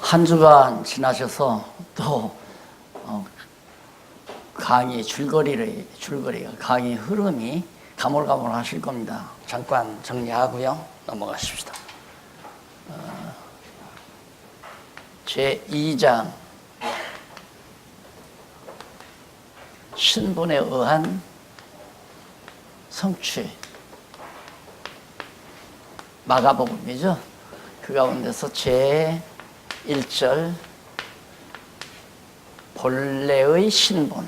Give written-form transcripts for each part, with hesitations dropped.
한 주간 지나셔서 또 강의 줄거리가 강의 흐름이 가물가물하실 겁니다. 잠깐 정리하고요 넘어가십시다. 제2장 신분에 의한 성취, 마가복음이죠. 그 가운데서 제1절 본래의 신분,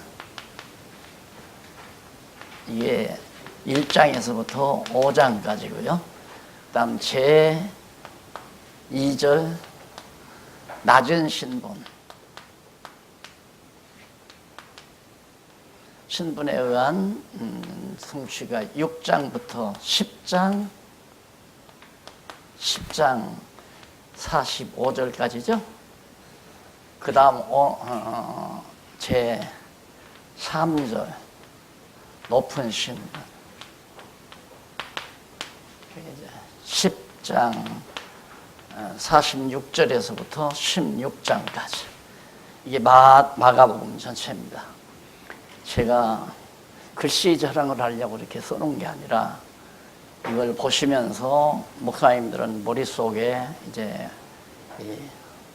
이게 1장에서부터 5장까지고요. 그 다음 제2절 낮은 신분, 신분에 의한 성취가 6장부터 10장 45절까지죠. 그 다음 제3절 높은 신분, 10장 46절에서부터 16장까지 이게 마가복음 전체입니다. 제가 글씨 저장을 하려고 이렇게 써놓은 게 아니라 이걸 보시면서 목사님들은 머릿속에 이제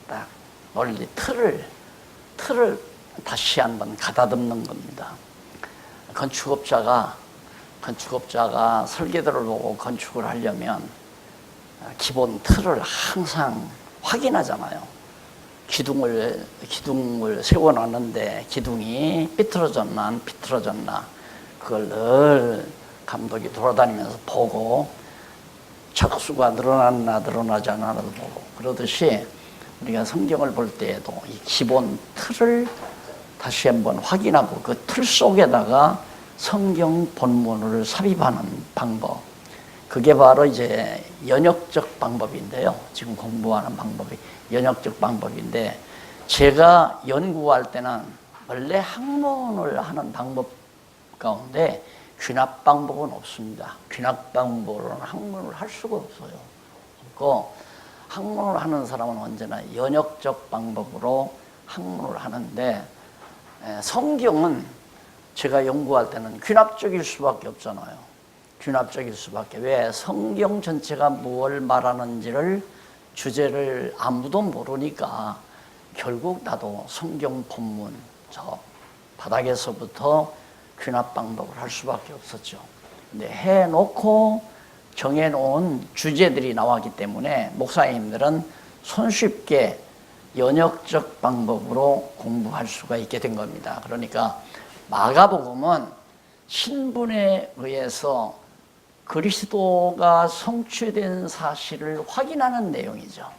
딱 원리 틀을 다시 한번 가다듬는 겁니다. 건축업자가 설계도를 보고 건축을 하려면 기본 틀을 항상 확인하잖아요. 기둥을 세워놨는데 기둥이 삐뚤어졌나 안 삐뚤어졌나 그걸 늘 감독이 돌아다니면서 보고 척수가 늘어나지 않아도 보고, 그러듯이 우리가 성경을 볼 때에도 이 기본 틀을 다시 한번 확인하고 그 틀 속에다가 성경 본문을 삽입하는 방법, 그게 바로 이제 연역적 방법인데요. 지금 공부하는 방법이 연역적 방법인데, 제가 연구할 때는 원래 학문을 하는 방법 가운데 귀납 방법은 없습니다. 귀납 방법으로는 학문을 할 수가 없어요. 그리고 학문을 하는 사람은 언제나 연역적 방법으로 학문을 하는데, 성경은 제가 연구할 때는 귀납적일 수밖에 없잖아요. 귀납적일 수밖에. 왜? 성경 전체가 뭘 말하는지를 주제를 아무도 모르니까 결국 나도 성경 본문 저 바닥에서부터 귀납 방법을 할 수밖에 없었죠. 근데 해놓고 정해놓은 주제들이 나왔기 때문에 목사님들은 손쉽게 연역적 방법으로 공부할 수가 있게 된 겁니다. 그러니까 마가복음은 신분에 의해서 그리스도가 성취된 사실을 확인하는 내용이죠.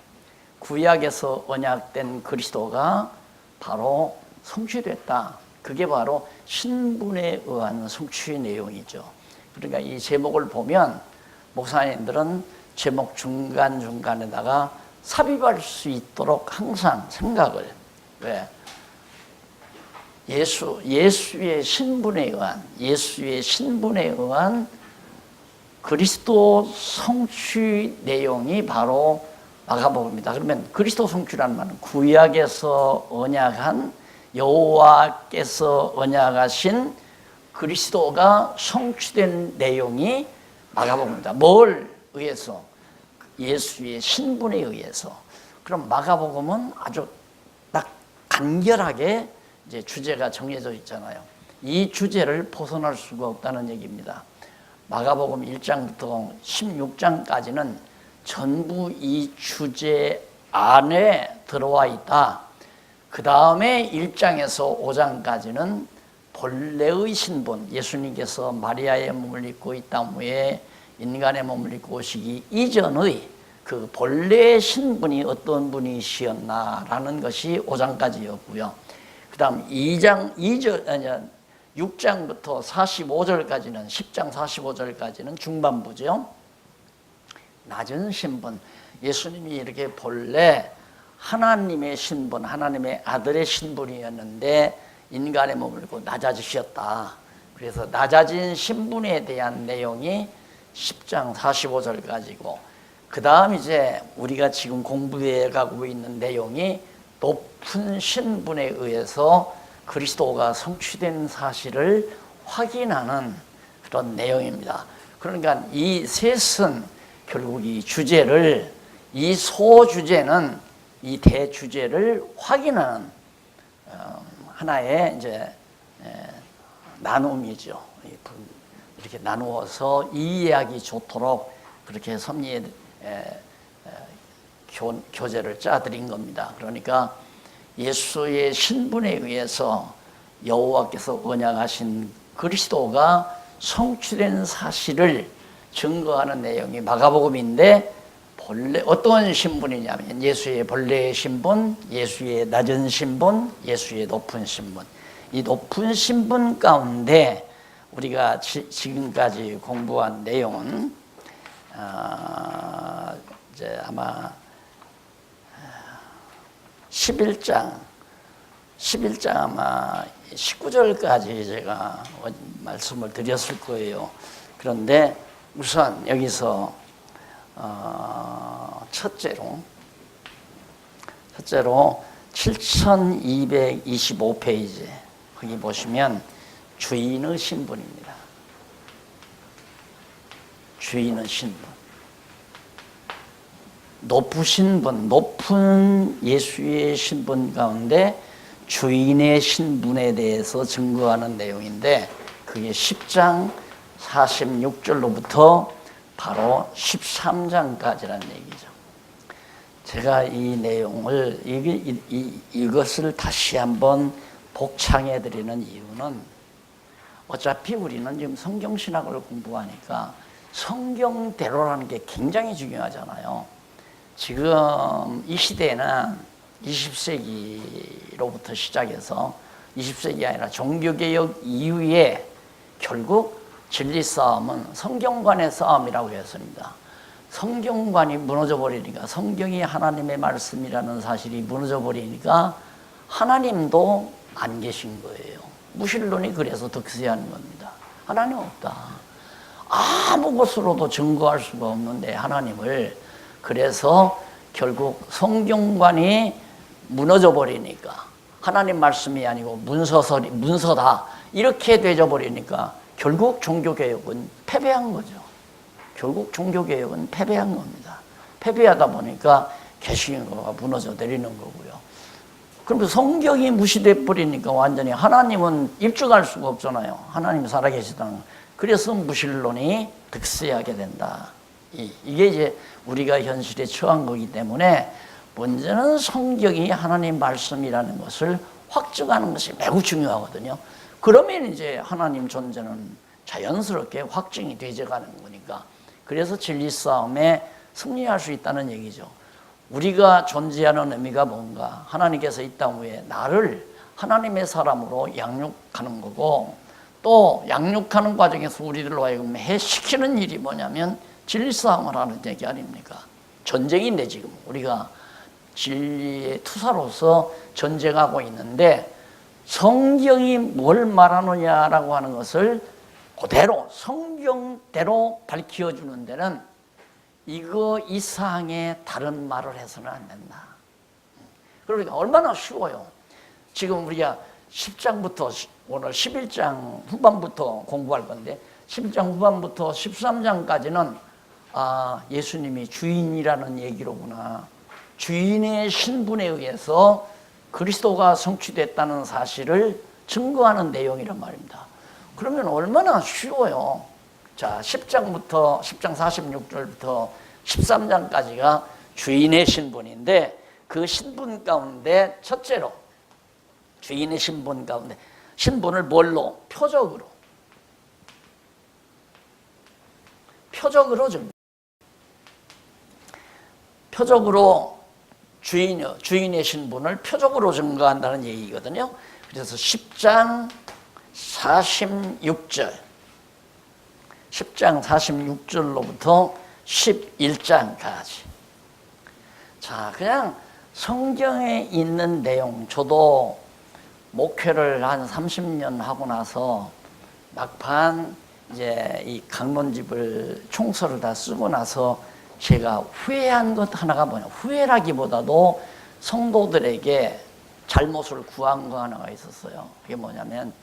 구약에서 언약된 그리스도가 바로 성취됐다. 그게 바로 신분에 의한 성취의 내용이죠. 그러니까 이 제목을 보면 목사님들은 제목 중간중간에다가 삽입할 수 있도록 항상 생각을, 왜? 예수의 신분에 의한 그리스도 성취 내용이 바로 마가복음입니다. 그러면 그리스도 성취라는 말은 구약에서 언약한, 여호와께서 언약하신 그리스도가 성취된 내용이 마가복음입니다. 뭘 의해서? 예수의 신분에 의해서. 그럼 마가복음은 아주 딱 간결하게 이제 주제가 정해져 있잖아요. 이 주제를 벗어날 수가 없다는 얘기입니다. 마가복음 1장부터 16장까지는 전부 이 주제 안에 들어와 있다. 그 다음에 1장에서 5장까지는 본래의 신분, 예수님께서 마리아의 몸을 입고 이 땅 위에 인간의 몸을 입고 오시기 이전의 그 본래의 신분이 어떤 분이시었나라는 것이 5장까지였고요. 그 다음 6장부터 45절까지는 10장 45절까지는 중반부죠. 낮은 신분, 예수님이 이렇게 본래 하나님의 신분, 하나님의 아들의 신분이었는데 인간의 몸을 입고 낮아지셨다. 그래서 낮아진 신분에 대한 내용이 10장 45절까지고, 그 다음 이제 우리가 지금 공부해 가고 있는 내용이 높은 신분에 의해서 그리스도가 성취된 사실을 확인하는 그런 내용입니다. 그러니까 이 셋은 결국 이 주제를, 이 소주제는 이 대주제를 확인하는 하나의 이제 나눔이죠. 이렇게 나누어서 이해하기 좋도록 그렇게 섭리의 교재를 짜드린 겁니다. 그러니까 예수의 신분에 의해서 여호와께서 언약하신 그리스도가 성취된 사실을 증거하는 내용이 마가복음인데, 본래 어떤 신분이냐면 예수의 본래의 신분, 예수의 낮은 신분, 예수의 높은 신분. 이 높은 신분 가운데 우리가 지금까지 공부한 내용은 이제 아마 11장 아마 19절까지 제가 말씀을 드렸을 거예요. 그런데 우선 여기서 첫째로 7225페이지 거기 보시면 주인의 신분입니다. 주인의 신분. 높으신 분, 높은 예수의 신분 가운데 주인의 신분에 대해서 증거하는 내용인데, 그게 10장 46절로부터 바로 13장까지라는 얘기죠. 제가 이 내용을, 이것을 다시 한번 복창해 드리는 이유는, 어차피 우리는 지금 성경신학을 공부하니까 성경대로라는 게 굉장히 중요하잖아요. 지금 이 시대는 20세기로부터 시작해서 20세기 아니라 종교개혁 이후에 결국 진리 싸움은 성경관의 싸움이라고 했습니다. 성경관이 무너져 버리니까, 성경이 하나님의 말씀이라는 사실이 무너져 버리니까 하나님도 안 계신 거예요. 무신론이 그래서 득세하는 겁니다. 하나님 없다. 아무 것으로도 증거할 수가 없는데 하나님을, 그래서 결국 성경관이 무너져 버리니까, 하나님 말씀이 아니고 문서다 이렇게 되져 버리니까 결국 종교개혁은 패배한 거죠. 결국 종교개혁은 패배한 겁니다. 패배하다 보니까 개신교가 무너져 내리는 거고요. 그럼 성경이 무시돼 버리니까 완전히 하나님은 입증할 수가 없잖아요. 하나님 살아계시다는 거. 그래서 무신론이 득세하게 된다. 이게 이제 우리가 현실에 처한 거기 때문에 먼저는 성경이 하나님 말씀이라는 것을 확증하는 것이 매우 중요하거든요. 그러면 이제 하나님 존재는 자연스럽게 확증이 되져가는 거니까. 그래서 진리 싸움에 승리할 수 있다는 얘기죠. 우리가 존재하는 의미가 뭔가, 하나님께서 이 땅 위에 나를 하나님의 사람으로 양육하는 거고, 또 양육하는 과정에서 우리들로 하여금 해시키는 일이 뭐냐면 진리 싸움을 하는 얘기 아닙니까? 전쟁인데 지금 우리가 진리의 투사로서 전쟁하고 있는데, 성경이 뭘 말하느냐라고 하는 것을 그대로 성경대로 밝혀주는 데는 이거 이상의 다른 말을 해서는 안 된다. 그러니까 얼마나 쉬워요. 지금 우리가 10장부터 오늘 11장 후반부터 공부할 건데, 10장 후반부터 13장까지는 예수님이 주인이라는 얘기로구나. 주인의 신분에 의해서 그리스도가 성취됐다는 사실을 증거하는 내용이란 말입니다. 그러면 얼마나 쉬워요. 자, 10장 46절부터 13장까지가 주인의 신분인데, 그 신분 가운데 첫째로, 주인의 신분 가운데 신분을 뭘로? 표적으로 주인의 신분을 표적으로 증거한다는 얘기거든요. 그래서 10장 46절로부터 11장까지. 자, 그냥 성경에 있는 내용, 저도 목회를 한 30년 하고 나서 막판 이제 이 강론집을 총서를 다 쓰고 나서 제가 후회한 것 하나가 뭐냐, 후회라기보다도 성도들에게 잘못을 구한 거 하나가 있었어요. 그게 뭐냐면,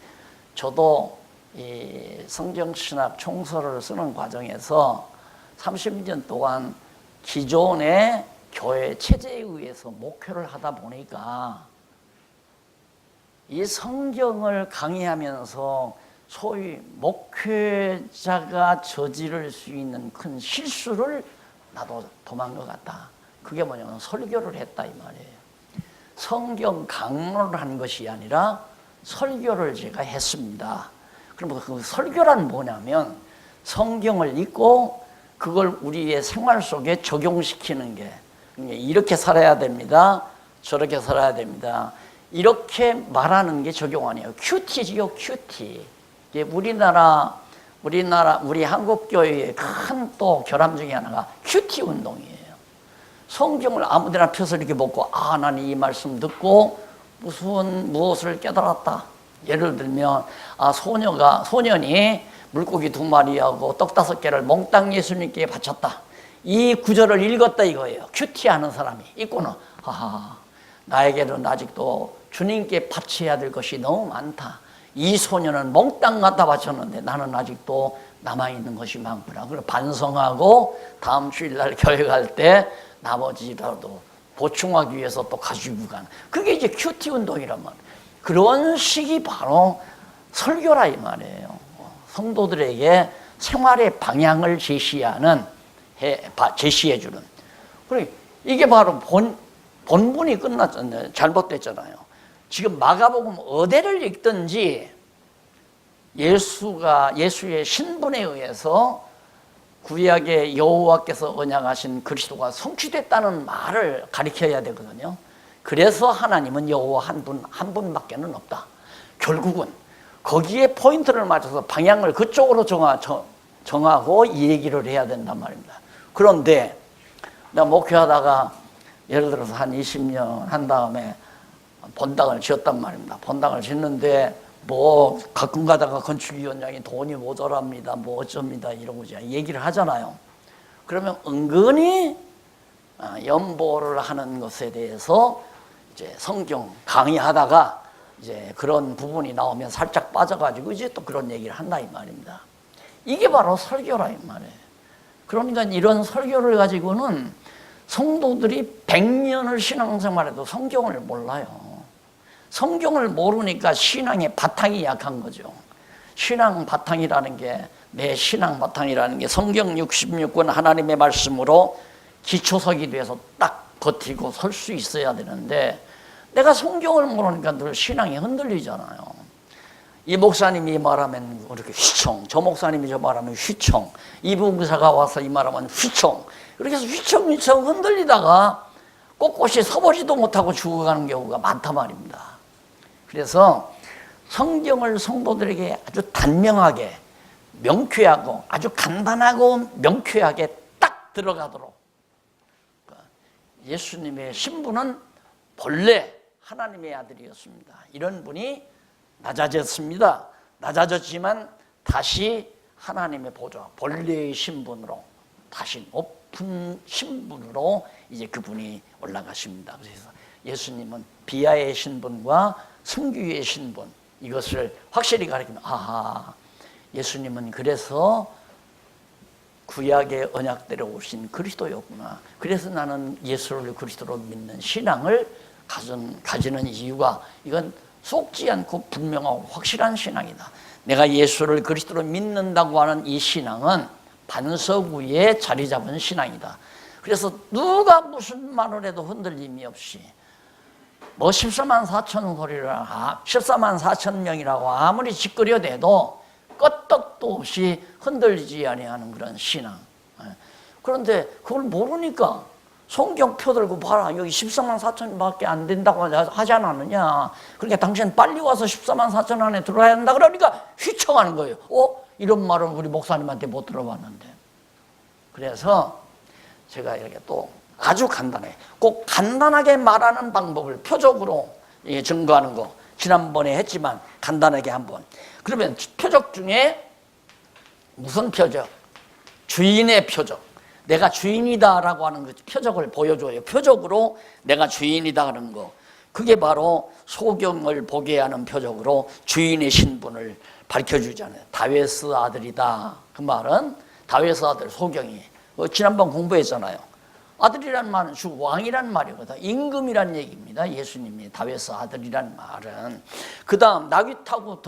저도 이 성경신학 총서를 쓰는 과정에서 30년 동안 기존의 교회 체제에 의해서 목회를 하다 보니까 이 성경을 강의하면서 소위 목회자가 저지를 수 있는 큰 실수를 나도 도망 것 같다. 그게 뭐냐면 설교를 했다 이 말이에요. 성경 강론을 한 것이 아니라 설교를 제가 했습니다. 그럼 그 설교란 뭐냐면 성경을 읽고 그걸 우리의 생활 속에 적용시키는 게, 이렇게 살아야 됩니다, 저렇게 살아야 됩니다, 이렇게 말하는 게 적용 아니에요. 큐티지요, 큐티. 우리 한국교회의 큰 또 결함 중에 하나가 큐티 운동이에요. 성경을 아무데나 펴서 이렇게 먹고, 아, 나는 이 말씀 듣고 무엇을 깨달았다. 예를 들면, 아, 소년이 물고기 2마리하고 떡 5개를 몽땅 예수님께 바쳤다. 이 구절을 읽었다 이거예요. 큐티하는 사람이 있고는, 하하, 나에게는 아직도 주님께 바쳐야 될 것이 너무 많다. 이 소년은 몽땅 갖다 바쳤는데 나는 아직도 남아있는 것이 많구나. 그걸 반성하고 다음 주일날 교회 갈 때 나머지라도 보충하기 위해서 또 가지고 가는, 그게 이제 큐티 운동이란 말이에요. 그런 식이 바로 설교라 이 말이에요. 성도들에게 생활의 방향을 제시해주는. 이게 바로 본문이 끝났잖아요. 잘못됐잖아요. 지금 마가복음 어디를 읽든지 예수의 신분에 의해서 구약의 여호와께서 언약하신 그리스도가 성취됐다는 말을 가리켜야 되거든요. 그래서 하나님은 여호와 한 분밖에는 없다. 결국은 거기에 포인트를 맞춰서 방향을 그쪽으로 정하고 이 얘기를 해야 된단 말입니다. 그런데 내가 목회하다가 예를 들어서 한 20년 한 다음에 본당을 지었단 말입니다. 본당을 짓는데 뭐 가끔 가다가 건축위원장이 돈이 모자랍니다, 뭐 어쩝니다 이러고 얘기를 하잖아요. 그러면 은근히 연보를 하는 것에 대해서 이제 성경 강의하다가 이제 그런 부분이 나오면 살짝 빠져가지고 이제 또 그런 얘기를 한다 이 말입니다. 이게 바로 설교라 이 말이에요. 그러니까 이런 설교를 가지고는 성도들이 100년을 신앙생활해도 성경을 몰라요. 성경을 모르니까 신앙의 바탕이 약한 거죠. 신앙 바탕이라는 게, 내 신앙 바탕이라는 게 성경 66권 하나님의 말씀으로 기초석이 돼서 딱 버티고 설 수 있어야 되는데, 내가 성경을 모르니까 늘 신앙이 흔들리잖아요. 이 목사님이 말하면 이렇게 휘청, 저 목사님이 저 말하면 휘청, 이 부사가 와서 이 말하면 휘청, 이렇게 해서 휘청휘청 흔들리다가 꼿꼿이 서보지도 못하고 죽어가는 경우가 많단 말입니다. 그래서 성경을 성도들에게 아주 단명하게, 명쾌하고 아주 간단하고 명쾌하게 딱 들어가도록, 예수님의 신분은 본래 하나님의 아들이었습니다. 이런 분이 낮아졌습니다. 낮아졌지만 다시 하나님의 보좌, 본래의 신분으로, 다시 높은 신분으로 이제 그분이 올라가십니다. 그래서 예수님은 비하의 신분과 승귀의 신분, 이것을 확실히 가리키면, 아하, 예수님은 그래서 구약의 언약대로 오신 그리스도였구나. 그래서 나는 예수를 그리스도로 믿는 신앙을 가지는 이유가, 이건 속지 않고 분명하고 확실한 신앙이다. 내가 예수를 그리스도로 믿는다고 하는 이 신앙은 반석 위에 자리 잡은 신앙이다. 그래서 누가 무슨 말을 해도 흔들림이 없이, 뭐 14만 4천 소리라, 14만 4천 명이라고 아무리 짓거려대도 끄떡도 없이 흔들리지 아니하는 그런 신앙. 그런데 그걸 모르니까 성경 펴들고 봐라, 여기 14만 4천밖에 안 된다고 하지 않았느냐, 그러니까 당신 빨리 와서 14만 4천 안에 들어야 한다 그러니까 휘청하는 거예요. 이런 말은 우리 목사님한테 못 들어봤는데. 그래서 제가 이렇게 또 아주 간단해, 꼭 간단하게 말하는 방법을 표적으로 증거하는 거 지난번에 했지만 간단하게 한번. 그러면 표적 중에 무슨 표적? 주인의 표적. 내가 주인이다라고 하는 그 표적을 보여줘요. 표적으로 내가 주인이다 하는 거. 그게 바로 소경을 보게 하는 표적으로 주인의 신분을 밝혀주잖아요. 다윗의 아들이다. 그 말은 다윗의 아들 소경이 지난번 공부했잖아요. 아들이란 말은 주 왕이란 말이거든. 임금이란 얘기입니다. 예수님이 다윗의 아들이란 말은. 그 다음 나귀 타고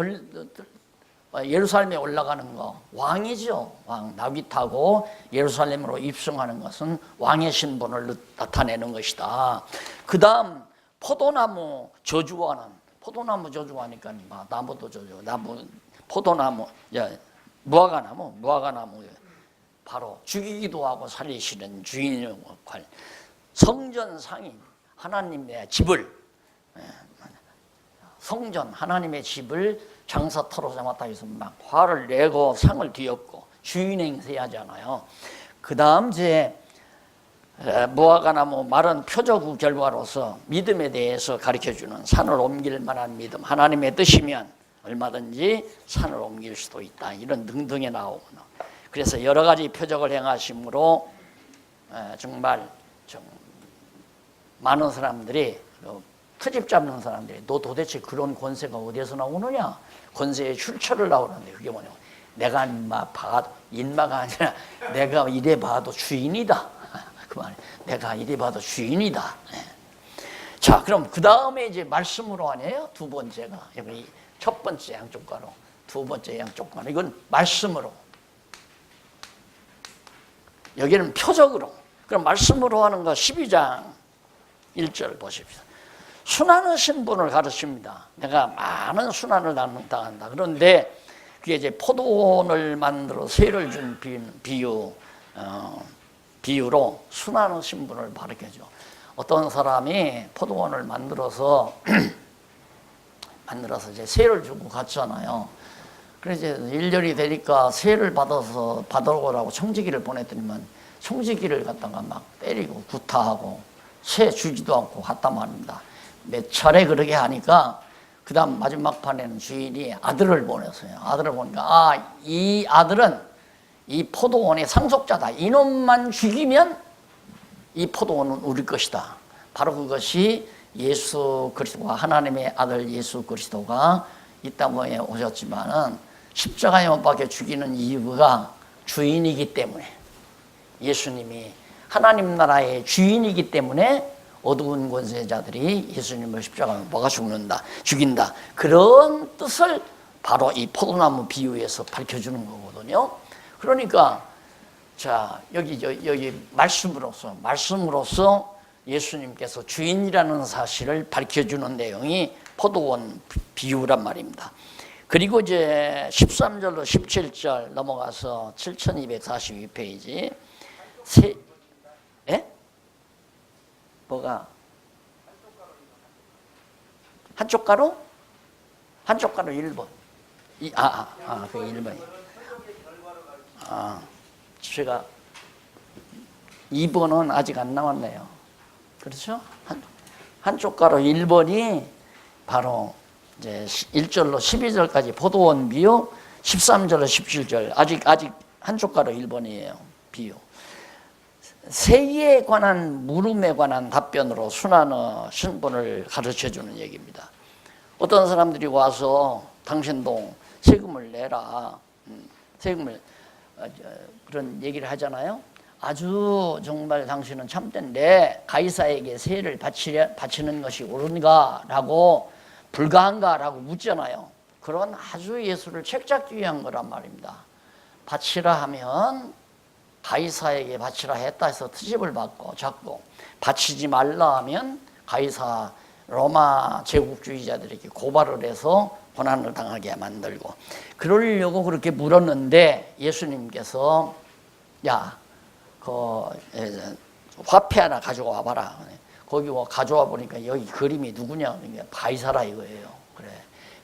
예루살렘에 올라가는 거 왕이죠. 왕. 나귀 타고 예루살렘으로 입성하는 것은 왕의 신분을 나타내는 것이다. 그 다음 포도나무 저주하는, 포도나무 저주하니까 나무도 저주, 포도나무, 무화과나무 바로 죽이기도 하고 살리시는 주인의 역할. 성전 상인, 하나님의 집을, 성전 하나님의 집을 장사 털어잡았다 해서 막 화를 내고 상을 뒤엎고 주인 행세하잖아요. 그 다음 이제 무화과나무 말은 표적 결과로서 믿음에 대해서 가르쳐주는, 산을 옮길 만한 믿음, 하나님의 뜻이면 얼마든지 산을 옮길 수도 있다, 이런 등등에 나오구나. 그래서 여러 가지 표적을 행하심으로 정말 많은 사람들이, 트집 잡는 사람들이 너 도대체 그런 권세가 어디에서 나오느냐, 권세의 출처를 나오는데 그게 뭐냐면 내가 인마가 아니라 내가 이래 봐도 주인이다. 그 말이 내가 이래 봐도 주인이다. 자, 그럼 그 다음에 이제 말씀으로 아니에요? 두 번째가 여기 첫 번째 양쪽 가로, 두 번째 양쪽 가로, 이건 말씀으로. 여기는 표적으로. 그럼 말씀으로 하는 거 12장 1절 보십시오. 순환의 신분을 가르칩니다. 내가 많은 순환을 당한다. 그런데 그게 이제 포도원을 만들어 세를 준 비유로 순환의 신분을 가르쳐줘. 어떤 사람이 포도원을 만들어서 이제 세를 주고 갔잖아요. 그래서 이제 1년이 되니까 세를 받아오라고 청지기를 보냈더니만 청지기를 갖다가 막 때리고 구타하고 세 주지도 않고 갔단 말입니다. 몇 차례 그러게 하니까 그 다음 마지막 판에는 주인이 아들을 보냈어요. 아들을 보니까 이 아들은 이 포도원의 상속자다. 이놈만 죽이면 이 포도원은 우리 것이다. 바로 그것이 예수 그리스도가, 하나님의 아들 예수 그리스도가 이 땅에 오셨지만은 십자가에 못 박혀 죽이는 이유가 주인이기 때문에, 예수님이 하나님 나라의 주인이기 때문에 어두운 권세자들이 예수님을 십자가에 못 박아 죽인다. 그런 뜻을 바로 이 포도나무 비유에서 밝혀주는 거거든요. 그러니까 자, 여기 말씀으로서 예수님께서 주인이라는 사실을 밝혀주는 내용이 포도원 비유란 말입니다. 그리고 이제 13절로 17절 넘어가서 7242페이지. 예? 뭐가? 한쪽 가로? 한쪽 가로 1번. 그 1번이. 제가 2번은 아직 안 나왔네요. 그렇죠? 한쪽 가로 1번이 바로 이제 1절로 12절까지 포도원 비유, 13절로 17절 아직 한쪽 가로 1번이에요. 비유. 세에 관한 물음에 관한 답변으로 순환의 신분을 가르쳐주는 얘기입니다. 어떤 사람들이 와서 당신도 세금을 내라, 세금을 그런 얘기를 하잖아요. 아주 정말 당신은 참된데 가이사에게 세를 바치는 것이 옳은가라고, 불가한가라고 묻잖아요. 그런 아주 예수를 책잡기위한 거란 말입니다. 바치라 하면 가이사에게 바치라 했다 해서 트집을 잡고, 바치지 말라 하면 가이사 로마 제국주의자들에게 고발을 해서 고난을 당하게 만들고, 그러려고 그렇게 물었는데 예수님께서 화폐 하나 가져와 봐라. 거기 가져와 보니까 여기 그림이 누구냐? 가이사라 이거예요. 그래,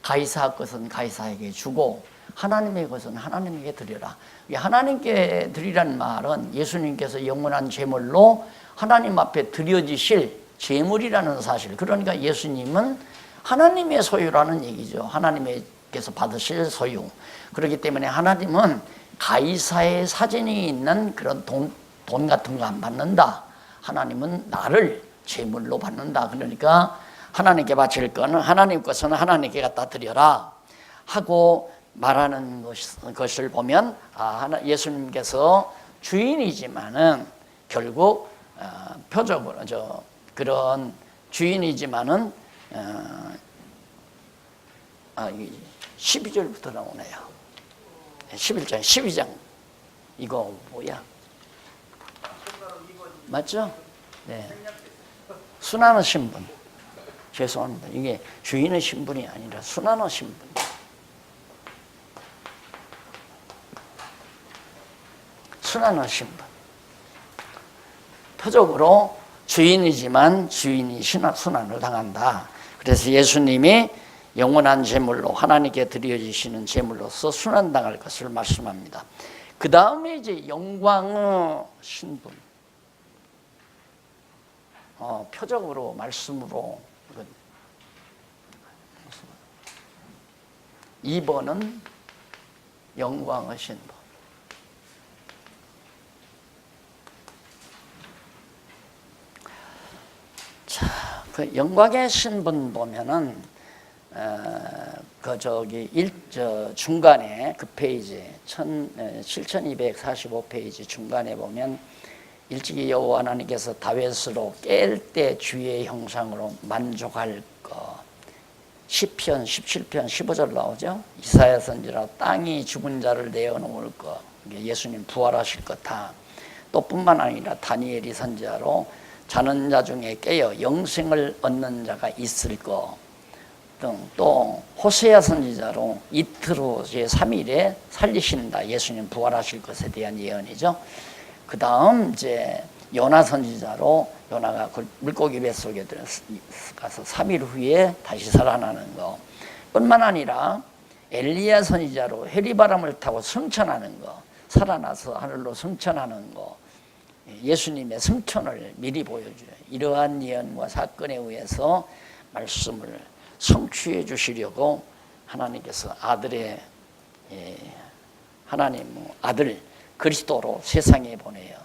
가이사 것은 가이사에게 주고 하나님의 것은 하나님에게 드려라. 하나님께 드리란 말은 예수님께서 영원한 제물로 하나님 앞에 드려지실 제물이라는 사실. 그러니까 예수님은 하나님의 소유라는 얘기죠. 하나님께서 받으실 소유. 그렇기 때문에 하나님은 가이사의 사진이 있는 그런 돈 같은 거 안 받는다. 하나님은 나를 제물로 받는다. 그러니까 하나님께 바칠 거는 하나님 것은 하나님께 갖다 드려라 하고 말하는 것을 보면 예수님께서 주인이지만은 결국 표적으로 그런 주인이지만은 12절부터 나오네요. 11장 12장 이거 뭐야? 맞죠? 네. 순환의 신분. 죄송합니다. 이게 주인의 신분이 아니라 순환의 신분. 순환의 신분. 표적으로 주인이지만 주인이 순환을 당한다. 그래서 예수님이 영원한 제물로 하나님께 드려지시는 제물로서 순환당할 것을 말씀합니다. 그 다음에 이제 영광의 신분. 표적으로 말씀으로 2번은 영광의 신분. 자, 그 영광의 신분 보면은 중간에 그 페이지 7245페이지 중간에 보면 일찍이 여호와 하나님께서 다윗으로 깰 때 주의 형상으로 만족할 것. 시편 17편 15절 나오죠. 이사야 선지라 땅이 죽은 자를 내어놓을 것. 예수님 부활하실 거다. 또 뿐만 아니라 다니엘이 선지자로 자는 자 중에 깨어 영생을 얻는 자가 있을 것 등, 또 호세아 선지자로 이틀 후 제3일에 살리신다. 예수님 부활하실 것에 대한 예언이죠. 그 다음 이제 요나 선지자로 요나가 물고기 뱃속에 들어가서 3일 후에 다시 살아나는 거 뿐만 아니라 엘리야 선지자로 해리바람을 타고 승천하는 거, 살아나서 하늘로 승천하는 거, 예수님의 승천을 미리 보여줘요. 이러한 예언과 사건에 의해서 말씀을 성취해 주시려고 하나님께서 하나님 아들 그리스도로 세상에 보내요.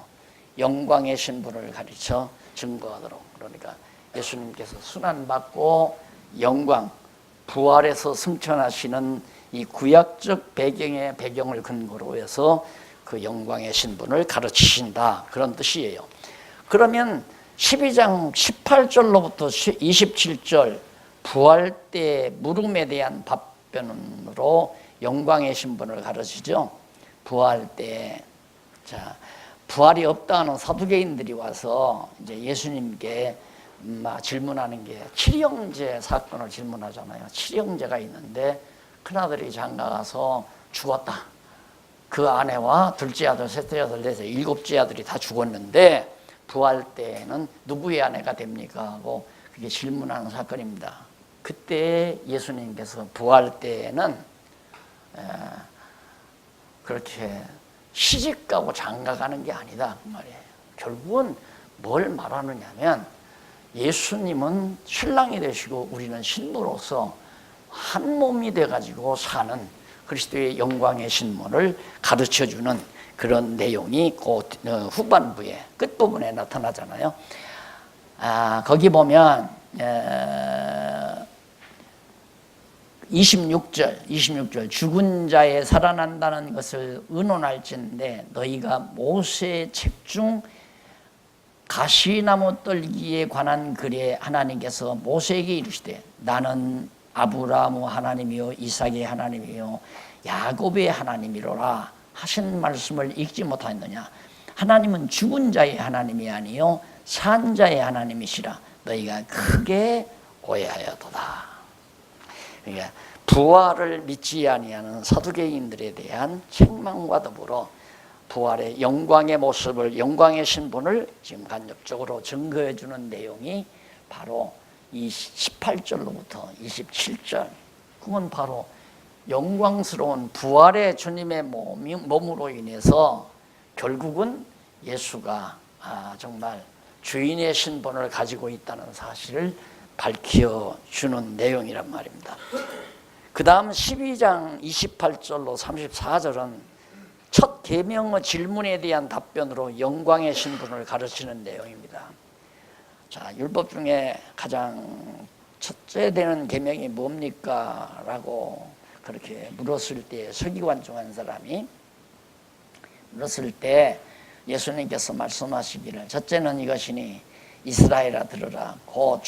영광의 신분을 가르쳐 증거하도록. 그러니까 예수님께서 순환받고 영광, 부활해서 승천하시는 이 구약적 배경을 근거로 해서 그 영광의 신분을 가르치신다. 그런 뜻이에요. 그러면 12장 18절로부터 27절 부활 때 물음에 대한 답변으로 영광의 신분을 가르치죠. 부활 때, 부활이 없다는 사두개인들이 와서 이제 예수님께 질문하는 게 칠형제 사건을 질문하잖아요. 칠형제가 있는데 큰아들이 장가가서 죽었다. 그 아내와 둘째 아들, 셋째 아들, 넷째, 일곱째 아들이 다 죽었는데 부활 때는 누구의 아내가 됩니까? 하고 그게 질문하는 사건입니다. 그때 예수님께서 부활 때는 그렇게 시집가고 장가가는 게 아니다 그 말이에요. 결국은 뭘 말하느냐면 예수님은 신랑이 되시고 우리는 신부로서 한 몸이 돼가지고 사는 그리스도의 영광의 신분을 가르쳐주는 그런 내용이 그 후반부에 끝부분에 나타나잖아요. 거기 보면 26절 죽은 자에 살아난다는 것을 의논할진대 너희가 모세의 책 중 가시나무 떨기에 관한 글에 하나님께서 모세에게 이르시되 나는 아브라함의 하나님이요 이삭의 하나님이요 야곱의 하나님이로라 하신 말씀을 읽지 못하였느냐. 하나님은 죽은 자의 하나님이 아니요 산 자의 하나님이시라 너희가 크게 오해하였도다. 그러니까 부활을 믿지 아니하는 사두개인들에 대한 책망과 더불어 부활의 영광의 모습을, 영광의 신분을 지금 간접적으로 증거해 주는 내용이 바로 이 18절로부터 27절. 그건 바로 영광스러운 부활의 주님의 몸으로 인해서 결국은 예수가 정말 주인의 신분을 가지고 있다는 사실을 밝혀주는 내용이란 말입니다. 그 다음 12장 28절로 34절은 첫 계명의 질문에 대한 답변으로 영광의 신분을 가르치는 내용입니다. 자, 율법 중에 가장 첫째 되는 계명이 뭡니까? 라고 그렇게 물었을 때 서기관 중 한 사람이 물었을 때 예수님께서 말씀하시기를 첫째는 이것이니 이스라엘아 들으라 곧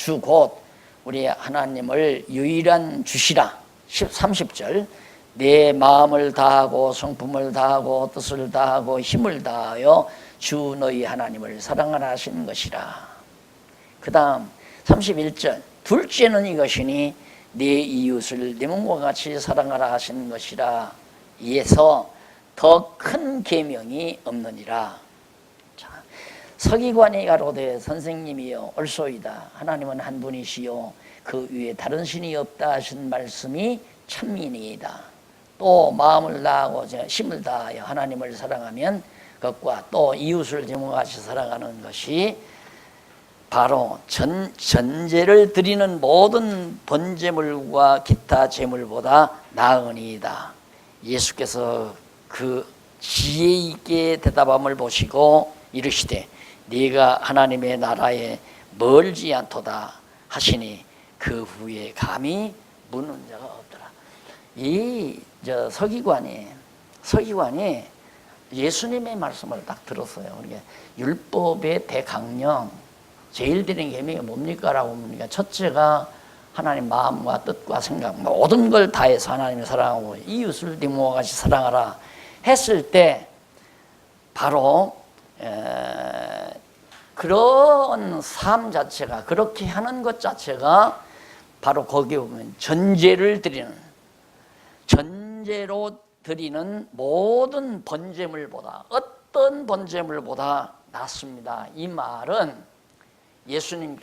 우리 하나님을 유일한 주시라. 30절 내 마음을 다하고 성품을 다하고 뜻을 다하고 힘을 다하여 주 너희 하나님을 사랑하라 하신 것이라. 그 다음 31절 둘째는 이것이니 내 이웃을 내 몸과 같이 사랑하라 하신 것이라. 이에서 더 큰 계명이 없느니라. 자, 서기관이 가로되 선생님이여 옳소이다. 하나님은 한 분이시요 그 위에 다른 신이 없다 하신 말씀이 참이니이다. 또 마음을 다하고 힘을 다하여 하나님을 사랑하면 그것과 또 이웃을 내 몸과 같이 사랑하는 것이 바로 전제를 드리는 모든 번제물과 기타 제물보다 나으니이다. 예수께서 그 지혜 있게 대답함을 보시고 이르시되 네가 하나님의 나라에 멀지 않도다 하시니 그 후에 감히 묻는 자가 없더라. 이 서기관이 예수님의 말씀을 딱 들었어요. 우리가 율법의 대강령 제일 드린 계명이 뭡니까? 라고 묻니까 첫째가 하나님 마음과 뜻과 생각 모든 걸 다해서 하나님을 사랑하고 이웃을 네 몸과 같이 사랑하라 했을 때 바로 그런 삶 자체가 그렇게 하는 것 자체가 바로 거기에 보면 전제로 드리는 모든 번제물보다 어떤 번제물보다 낫습니다. 이 말은 예수님이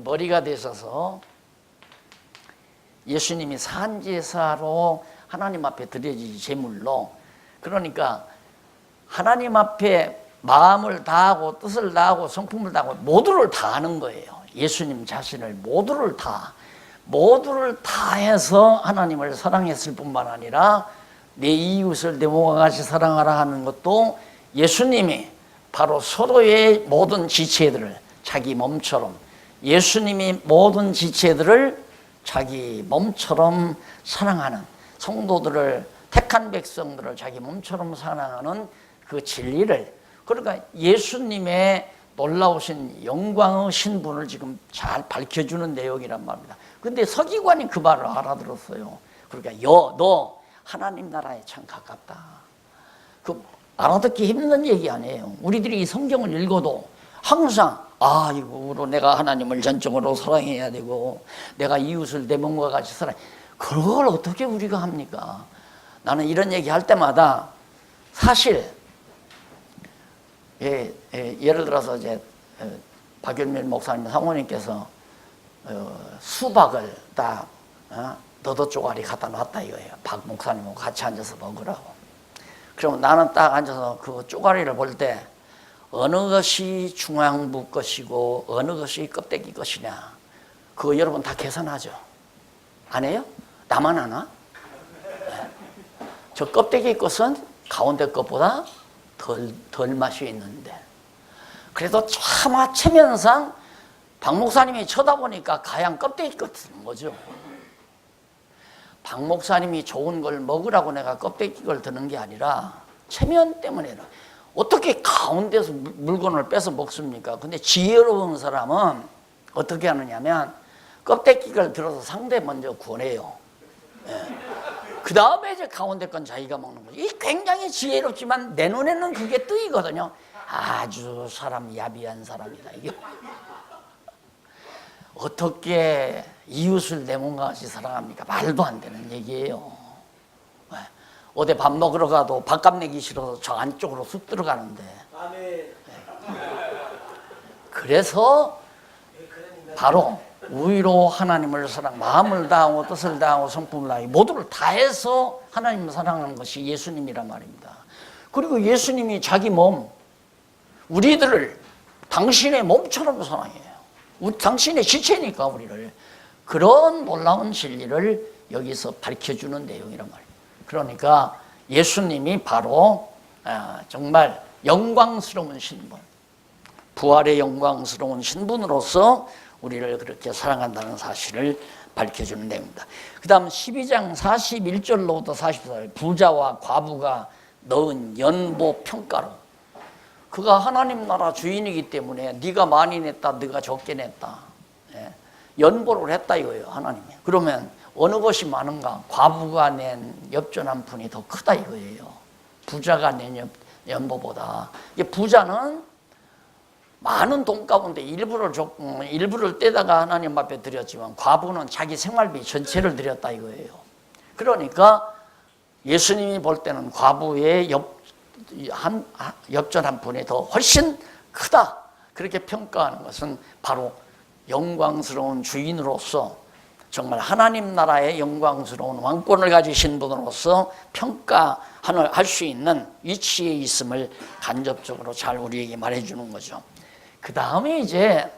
머리가 되셔서 예수님이 산제사로 하나님 앞에 드려질 제물로 그러니까 하나님 앞에 마음을 다하고 뜻을 다하고 성품을 다하고 모두를 다하는 거예요. 예수님 자신을 모두를 다해서 하나님을 사랑했을 뿐만 아니라 내 이웃을 내 몸과 같이 사랑하라 하는 것도 예수님이 바로 서로의 모든 지체들을 자기 몸처럼 예수님이 모든 지체들을 자기 몸처럼 사랑하는 성도들을 택한 백성들을 자기 몸처럼 사랑하는 그 진리를 그러니까 예수님의 놀라우신 영광의 신분을 지금 잘 밝혀주는 내용이란 말입니다. 근데 서기관이 그 말을 알아들었어요. 그러니까 너 하나님 나라에 참 가깝다. 그 알아듣기 힘든 얘기 아니에요. 우리들이 이 성경을 읽어도 항상 이거로 내가 하나님을 전적으로 사랑해야 되고 내가 이웃을 내 몸과 같이 사랑해. 그걸 어떻게 우리가 합니까? 나는 이런 얘기 할 때마다 사실 예를 들어서 이제 박윤밀 목사님 사모님께서 수박을 딱 너도 쪼가리 갖다 놨다 이거예요. 박 목사님하고 같이 앉아서 먹으라고. 그러면 나는 딱 앉아서 그 쪼가리를 볼 때 어느 것이 중앙부 것이고 어느 것이 껍데기 것이냐 그거 여러분 다 계산하죠? 안 해요? 나만 하나? 네. 저 껍데기 것은 가운데 것보다 덜 맛이 있는데 그래도 차마 체면상 박 목사님이 쳐다보니까 가양 껍데기 같은 거죠. 박 목사님이 좋은 걸 먹으라고 내가 껍데기 걸 드는 게 아니라 체면 때문에는 어떻게 가운데서 물건을 빼서 먹습니까? 근데 지혜로운 사람은 어떻게 하느냐면 껍데기를 들어서 상대 먼저 권해요. 그 다음에 이제 가운데 건 자기가 먹는 거죠. 이 굉장히 지혜롭지만 내 눈에는 그게 뜨이거든요. 아주 사람 야비한 사람이다 이게. 어떻게 이웃을 내 몸과 같이 사랑합니까? 말도 안 되는 얘기예요. 어디 밥 먹으러 가도 밥값 내기 싫어서 저 안쪽으로 쑥 들어가는데. 그래서 바로 우위로 하나님을 마음을 다하고 뜻을 다하고 성품을 다하고 모두를 다해서 하나님을 사랑하는 것이 예수님이란 말입니다. 그리고 예수님이 자기 몸, 우리들을 당신의 몸처럼 사랑해요. 당신의 지체니까 우리를. 그런 놀라운 진리를 여기서 밝혀주는 내용이란 말이에요. 그러니까 예수님이 바로 정말 영광스러운 신분, 부활의 영광스러운 신분으로서 우리를 그렇게 사랑한다는 사실을 밝혀주는 내용입니다. 그 다음 12장 41절로부터 44절, 부자와 과부가 넣은 연보 평가로, 그가 하나님 나라 주인이기 때문에 네가 많이 냈다, 네가 적게 냈다, 연보를 했다 이거예요, 하나님이. 그러면 어느 것이 많은가? 과부가 낸 엽전 한 푼이 더 크다 이거예요. 부자가 낸 연보보다. 부자는 많은 돈 가운데 일부를 떼다가 하나님 앞에 드렸지만, 과부는 자기 생활비 전체를 드렸다 이거예요. 그러니까 예수님이 볼 때는 과부의 엽전 한 푼이 더 훨씬 크다, 그렇게 평가하는 것은 바로 영광스러운 주인으로서, 정말 하나님 나라의 영광스러운 왕권을 가지신 분으로서 평가할 수 있는 위치에 있음을 간접적으로 잘 우리에게 말해주는 거죠. 그 다음에 이제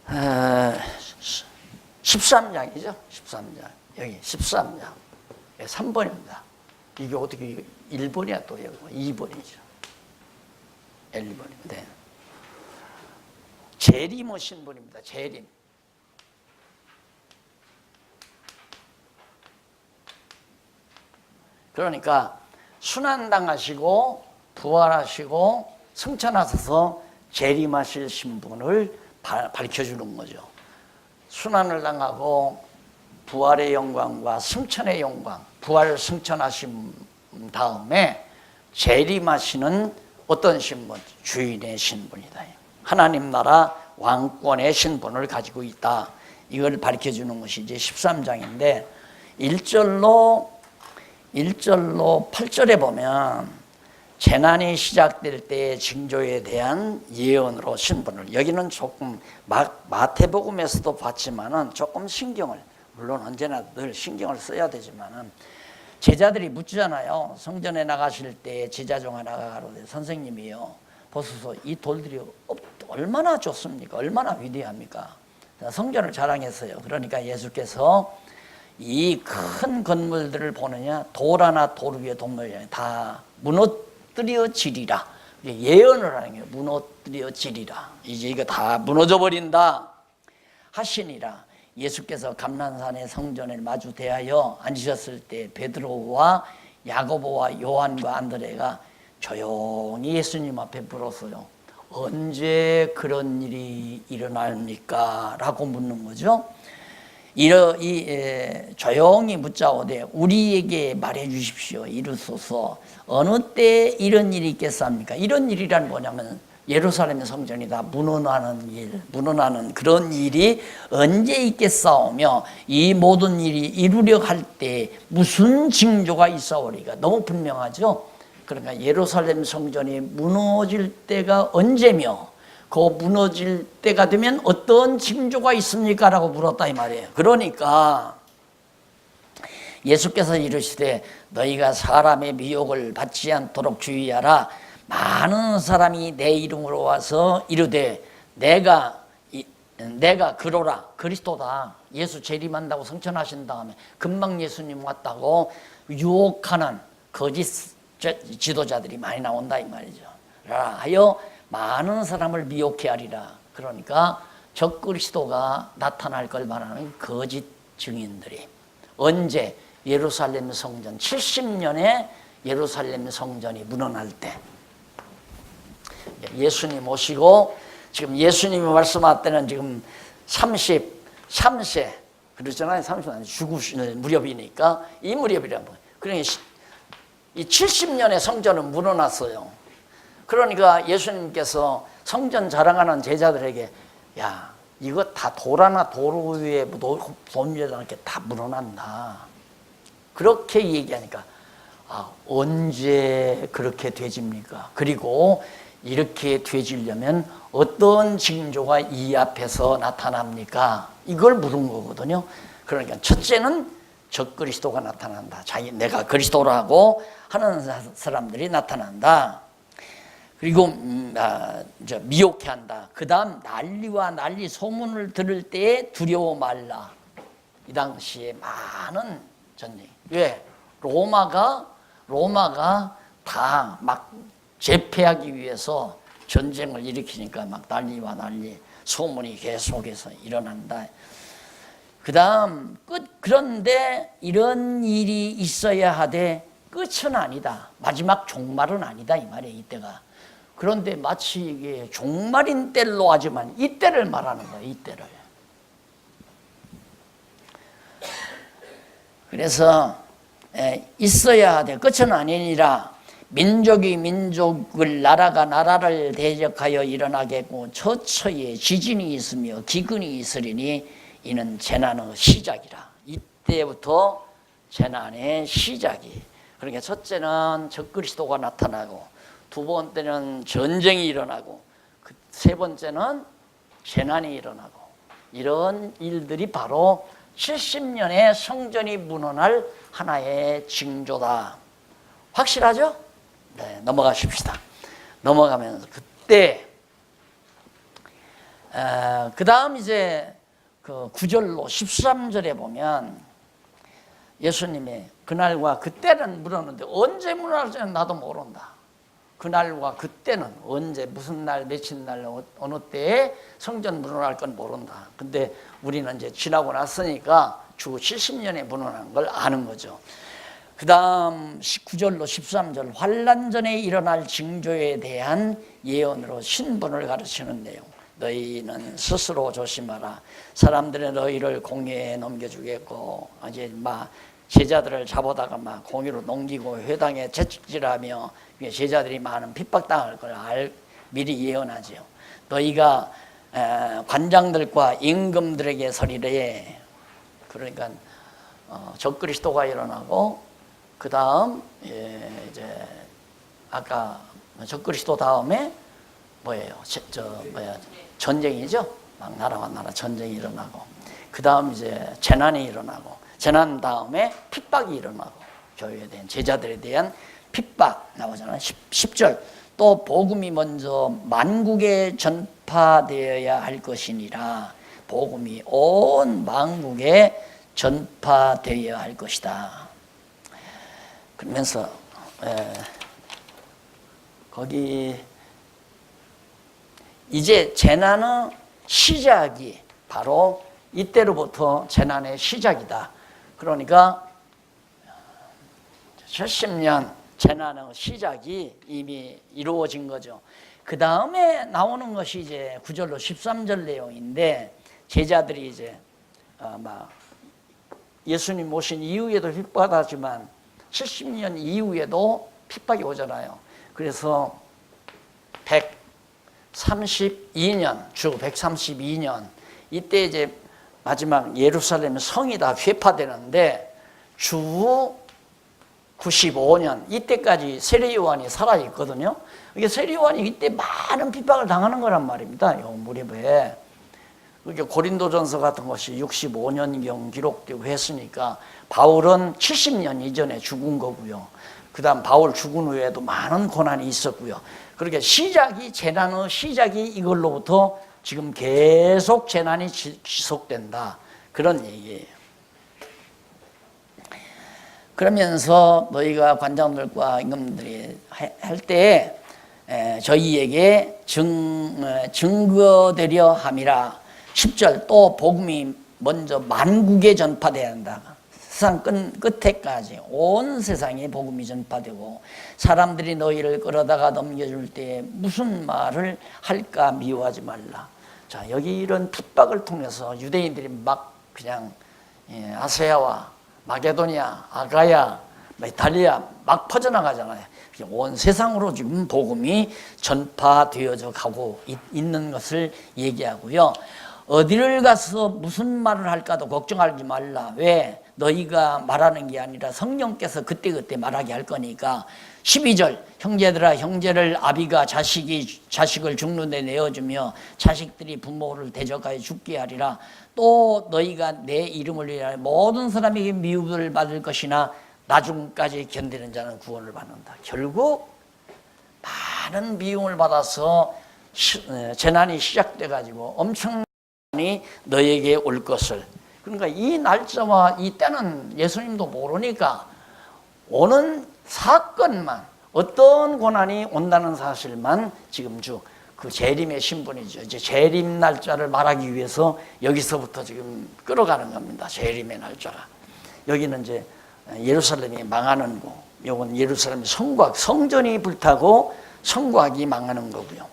어, 13장이죠. 13장. 여기 13장. 3번입니다. 이게 어떻게 1번이야 또 여기 2번이죠. 1번입니다. 재림 신분입니다. 재림. 그러니까 순환당하시고 부활하시고 승천하셔서 재림하실 신분을 밝혀주는 거죠. 순환을 당하고 부활의 영광과 승천의 영광, 부활 승천하신 다음에 재림하시는 어떤 신분? 주인의 신분이다. 하나님 나라 왕권의 신분을 가지고 있다. 이걸 밝혀주는 것이 이제 13장인데 1절로 8절에 보면 재난이 시작될 때의 징조에 대한 예언으로 신분을, 여기는 조금 마태복음에서도 봤지만은 조금 신경을, 물론 언제나 늘 신경을 써야 되지만은, 제자들이 묻잖아요. 성전에 나가실 때 제자 중 하나가 가로되 선생님이요, 보소서 이 돌들이 얼마나 좋습니까? 얼마나 위대합니까? 성전을 자랑했어요. 그러니까 예수께서 이 큰 건물들을 보느냐, 돌 하나 돌 위에 동물 다 무너뜨려지리라. 예언을 하는 거예요. 무너뜨려지리라. 이제 이거 다 무너져 버린다 하시니라. 예수께서 감난산의 성전을 마주 대하여 앉으셨을 때 베드로와 야고보와 요한과 안드레가 조용히 예수님 앞에 물었어요. 언제 그런 일이 일어납니까? 라고 묻는 거죠. 조용히 묻자오되 우리에게 말해 주십시오. 이르소서 어느 때 이런 일이 있겠습니까? 이런 일이란 뭐냐면 예루살렘 성전이 다 무너나는 그런 일이 언제 있겠사오며 이 모든 일이 이루려 할 때 무슨 징조가 있사오리까? 너무 분명하죠. 그러니까 예루살렘 성전이 무너질 때가 언제며 그 무너질 때가 되면 어떤 징조가 있습니까? 라고 물었다 이 말이에요. 그러니까 예수께서 이르시되 너희가 사람의 미혹을 받지 않도록 주의하라. 많은 사람이 내 이름으로 와서 이르되 내가 그로라, 그리스도다, 예수 재림한다고 성천하신 다음에 금방 예수님 왔다고 유혹하는 거짓 지도자들이 많이 나온다 이 말이죠. 하여 많은 사람을 미혹해 하리라. 그러니까 적그리스도가 나타날 걸 말하는 거짓 증인들이 언제? 예루살렘 성전 70년에 예루살렘 성전이 무너날 때 예수님 오시고, 지금 예수님이 말씀할 때는 지금 33세 그러잖아요. 30세 죽으실 무렵이니까 이 무렵이란 거예요. 그러니까 이 70년의 성전은 무너났어요. 그러니까 예수님께서 성전 자랑하는 제자들에게 야, 이거 다 돌 하나 도로 위에 돔이지 않게 다 무너난다. 그렇게 얘기하니까 언제 그렇게 되집니까? 그리고 이렇게 되지려면 어떤 징조가 이 앞에서 나타납니까? 이걸 물은 거거든요. 그러니까 첫째는 적그리스도가 나타난다. 내가 그리스도라고 하는 사람들이 나타난다. 그리고 미혹해 한다. 그 다음 난리와 난리 소문을 들을 때에 두려워 말라. 이 당시에 많은 전쟁. 왜? 로마가 다 막 제패하기 위해서 전쟁을 일으키니까 막 난리와 난리 소문이 계속해서 일어난다. 그 다음 그런데 이런 일이 있어야 하되 끝은 아니다. 마지막 종말은 아니다 이 말이에요. 이때가. 그런데 마치 이게 종말인 때로 하지만 이때를 말하는 거예요. 이때를. 그래서 있어야 하되 끝은 아니니라. 민족이 민족을 나라가 나라를 대적하여 일어나겠고 처처에 지진이 있으며 기근이 있으리니 이는 재난의 시작이라. 이때부터 재난의 시작이. 그러니까 첫째는 적그리스도가 나타나고 두 번째는 전쟁이 일어나고 세 번째는 재난이 일어나고 이런 일들이 바로 70년의 성전이 무너날 하나의 징조다. 확실하죠? 네, 넘어가십시다. 넘어가면서 그때 그 다음 이제 그 9절로 13절에 보면 예수님이 그날과 그때는 물었는데 언제 무너질지는 나도 모른다. 그날과 그때는 언제 무슨 날 며칠 날 어느 때에 성전 무너날 건 모른다. 근데 우리는 이제 지나고 났으니까 주 70년에 무너난 걸 아는 거죠. 그 다음 19절로 13절 환난 전에 일어날 징조에 대한 예언으로 신분을 가르치는 내용. 너희는 스스로 조심하라. 사람들이 너희를 공회에 넘겨주겠고 이제 막 제자들을 잡아다가 막 공회로 넘기고 회당에 채찍질하며 제자들이 많은 핍박당할 걸 미리 예언하죠. 너희가 관장들과 임금들에게 서리래. 그러니까 적그리스도가 일어나고 그 다음 이제 아까 적그리스도 다음에 뭐예요? 전쟁이죠. 막 나라와 나라 전쟁이 일어나고 그 다음 이제 재난이 일어나고 재난 다음에 핍박이 일어나고 교회에 대한 제자들에 대한 핍박 나오잖아요. 10절 또 복음이 먼저 만국에 전파되어야 할 것이니라. 복음이 온 만국에 전파되어야 할 것이다. 그러면서 거기 이제 재난의 시작이 바로 이때로부터 재난의 시작이다. 그러니까 70년 재난의 시작이 이미 이루어진 거죠. 그 다음에 나오는 것이 이제 9절로 13절 내용인데 제자들이 이제 막 예수님 오신 이후에도 핍박하지만 70년 이후에도 핍박이 오잖아요. 그래서 132년, 주 132년 이때 이제 마지막 예루살렘 성이 다 회파되는데 주 95년 이때까지 세례 요한이 살아 있거든요. 이게 세례 요한이 이때 많은 핍박을 당하는 거란 말입니다. 요 무렵에. 이게 고린도전서 같은 것이 65년경 기록되고 했으니까 바울은 70년 이전에 죽은 거고요. 그 다음 바울 죽은 후에도 많은 고난이 있었고요. 그렇게 시작이 재난의 시작이 이걸로부터 지금 계속 재난이 지속된다. 그런 얘기예요. 그러면서 너희가 관장들과 임금들이 할 때 저희에게 증거되려 함이라. 10절 또 복음이 먼저 만국에 전파돼야 한다. 세상 끝에까지 온 세상에 복음이 전파되고 사람들이 너희를 끌어다가 넘겨줄 때 무슨 말을 할까 미워하지 말라. 자, 여기 이런 핍박을 통해서 유대인들이 막 그냥 아세아와 마게도니아, 아가야, 이탈리아 막 퍼져나가잖아요. 온 세상으로 지금 복음이 전파되어져 가고 있는 것을 얘기하고요. 어디를 가서 무슨 말을 할까도 걱정하지 말라. 왜? 너희가 말하는 게 아니라 성령께서 그때그때 말하게 할 거니까. 12절 형제들아 형제를 아비가 자식을 죽는 데 내어주며 자식들이 부모를 대적하여 죽게 하리라. 또 너희가 내 이름을 위하여 모든 사람에게 미움을 받을 것이나 나중까지 견디는 자는 구원을 받는다. 결국 많은 비용을 받아서 재난이 시작돼 가지고 엄청나게 너에게 올 것을. 그러니까 이 날짜와 이 때는 예수님도 모르니까 오는 사건만, 어떤 고난이 온다는 사실만 지금 그 재림의 신분이죠. 이제 재림 날짜를 말하기 위해서 여기서부터 지금 끌어가는 겁니다. 재림의 날짜가. 여기는 이제 예루살렘이 망하는 거, 요건 예루살렘 성곽, 성전이 불타고 성곽이 망하는 거고요.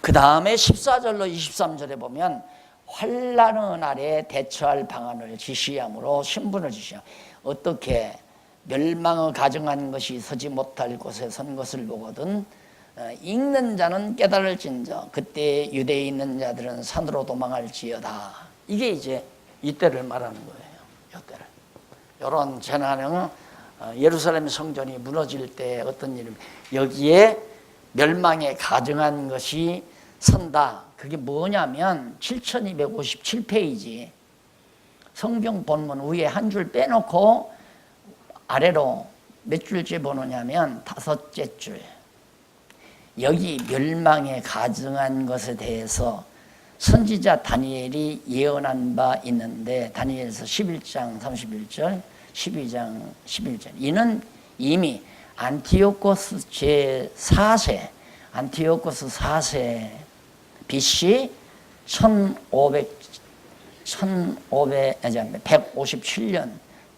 그 다음에 14절로 23절에 보면 환난의 날에 대처할 방안을 지시함으로 신분을 지시함. 어떻게 멸망을 가정한 것이 서지 못할 곳에 선 것을 보거든 읽는 자는 깨달을진저 그때 유대에 있는 자들은 산으로 도망할지어다. 이게 이제 이때를 말하는 거예요. 이때를. 이런 재난은 예루살렘 성전이 무너질 때 어떤 일이 여기에 멸망에 가정한 것이 선다. 그게 뭐냐면 7257페이지 성경 본문 위에 한 줄 빼놓고 아래로 몇 줄째 보느냐면 5째 줄. 여기 멸망에 가증한 것에 대해서 선지자 다니엘이 예언한 바 있는데 다니엘서 11장 31절 12장 11절 이는 이미 안티오코스 제4세 안티오코스 4세 BC 157년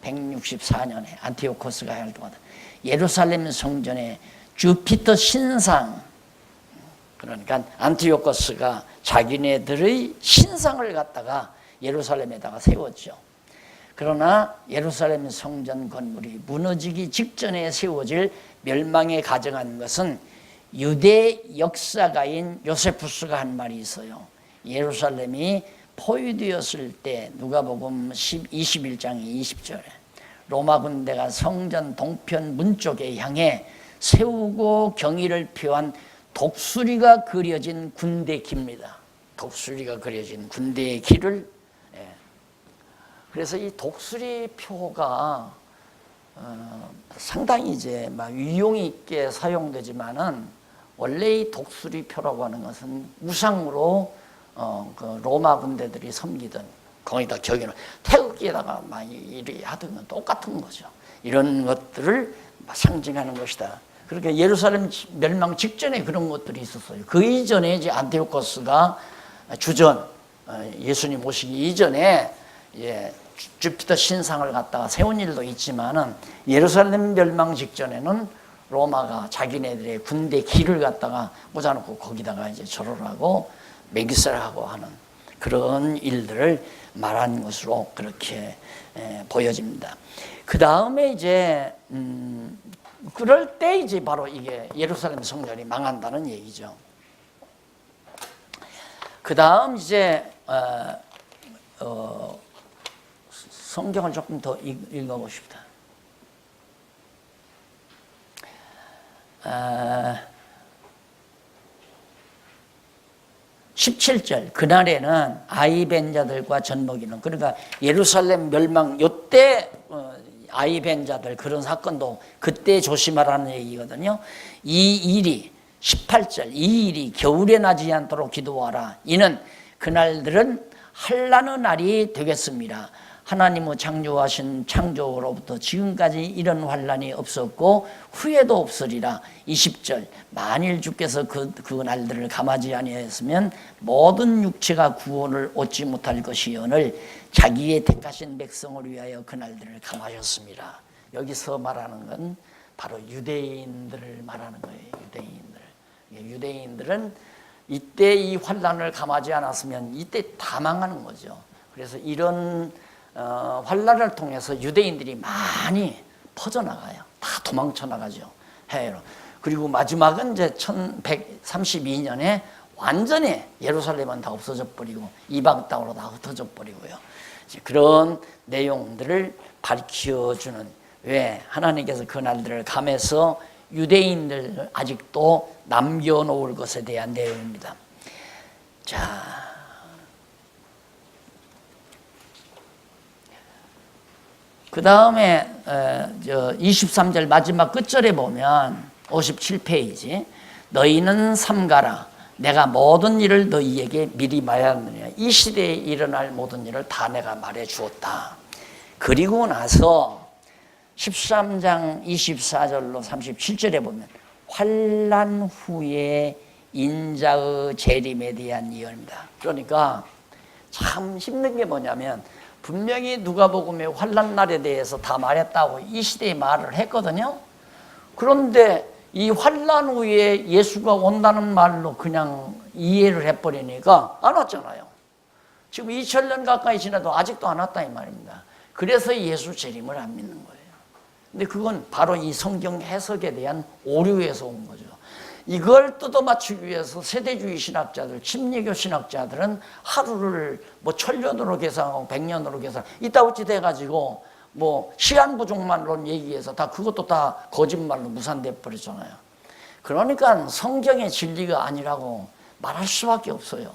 164년에 안티오코스가 활동하다 예루살렘 성전에 주피터 신상 그러니까 안티오코스가 자기네들의 신상을 갖다가 예루살렘에다가 세웠죠. 그러나 예루살렘 성전 건물이 무너지기 직전에 세워질 멸망에 가정한 것은 유대 역사가인 요세푸스가 한 말이 있어요. 예루살렘이 포위되었을 때 누가복음 21장 20절에 로마 군대가 성전 동편 문 쪽에 향해 세우고 경의를 표한 독수리가 그려진 군대 길입니다. 독수리가 그려진 군대의 길을 그래서 이 독수리 표가 상당히 이제 막 유용 있게 사용되지만은 원래 이 독수리 표라고 하는 것은 우상으로 그 로마 군대들이 섬기던 거기다 경의를 태극기에다가 많이 이렇게 하던 건 똑같은 거죠. 이런 것들을 상징하는 것이다. 그렇게 예루살렘 멸망 직전에 그런 것들이 있었어요. 그 이전에 이제 안티오코스가 주전 예수님 오시기 이전에 주피터 신상을 갖다가 세운 일도 있지만은 예루살렘 멸망 직전에는 로마가 자기네들의 군대 길을 갖다가 꽂아놓고 거기다가 이제 절을 하고 매기살을 하고 하는 그런 일들을 말한 것으로 그렇게 보여집니다. 그 다음에 이제 그럴 때 이제 바로 이게 예루살렘 성전이 망한다는 얘기죠. 그 다음 이제 성경을 조금 더 읽어봅시다. 17절 그날에는 아이 벤 자들과 젖먹이는 그러니까 예루살렘 멸망 요때 아이 벤 자들 그런 사건도 그때 조심하라는 얘기거든요. 이 일이 18절 이 일이 겨울에 나지 않도록 기도하라. 이는 그날들은 환난의 날이 되겠습니다. 하나님의 창조하신 창조로부터 지금까지 이런 환난이 없었고 후에도 없으리라. 20절 만일 주께서 그 날들을 감하지 아니하였으면 모든 육체가 구원을 얻지 못할 것이오늘 자기의 택하신 백성을 위하여 그 날들을 감하셨습니다. 여기서 말하는 건 바로 유대인들을 말하는 거예요. 유대인들은 이때 이 환난을 감하지 않았으면 이때 다 망하는 거죠. 그래서 이런 환난을 통해서 유대인들이 많이 퍼져나가요. 다 도망쳐 나가죠. 해외로. 그리고 마지막은 이제 1132년에 완전히 예루살렘은 다 없어져 버리고 이방 땅으로 다 흩어져 버리고요. 그런 내용들을 밝혀주는 왜 하나님께서 그 날들을 감해서 유대인들 아직도 남겨놓을 것에 대한 내용입니다. 자, 그 다음에 23절 마지막 끝절에 보면 57페이지. 너희는 삼가라. 내가 모든 일을 너희에게 미리 말하느냐. 이 시대에 일어날 모든 일을 다 내가 말해 주었다. 그리고 나서 13장 24절로 37절에 보면 환난 후에 인자의 재림에 대한 예언입니다. 그러니까 참 힘든 게 뭐냐면 분명히 누가복음에 환난 날에 대해서 다 말했다고 이 시대에 말을 했거든요. 그런데 이 환난 후에 예수가 온다는 말로 그냥 이해를 해버리니까 안 왔잖아요. 지금 2000년 가까이 지나도 아직도 안 왔다 이 말입니다. 그래서 예수 재림을 안 믿는 거예요. 근데 그건 바로 이 성경 해석에 대한 오류에서 온 거죠. 이걸 뜯어맞추기 위해서 세대주의 신학자들, 침례교 신학자들은 하루를 뭐 1000년으로 계산하고 100년으로 계산하고 이따구치 돼가지고 뭐 시간 부족만으로 얘기해서 다 그것도 다 거짓말로 무산돼 버리잖아요. 그러니까 성경의 진리가 아니라고 말할 수밖에 없어요.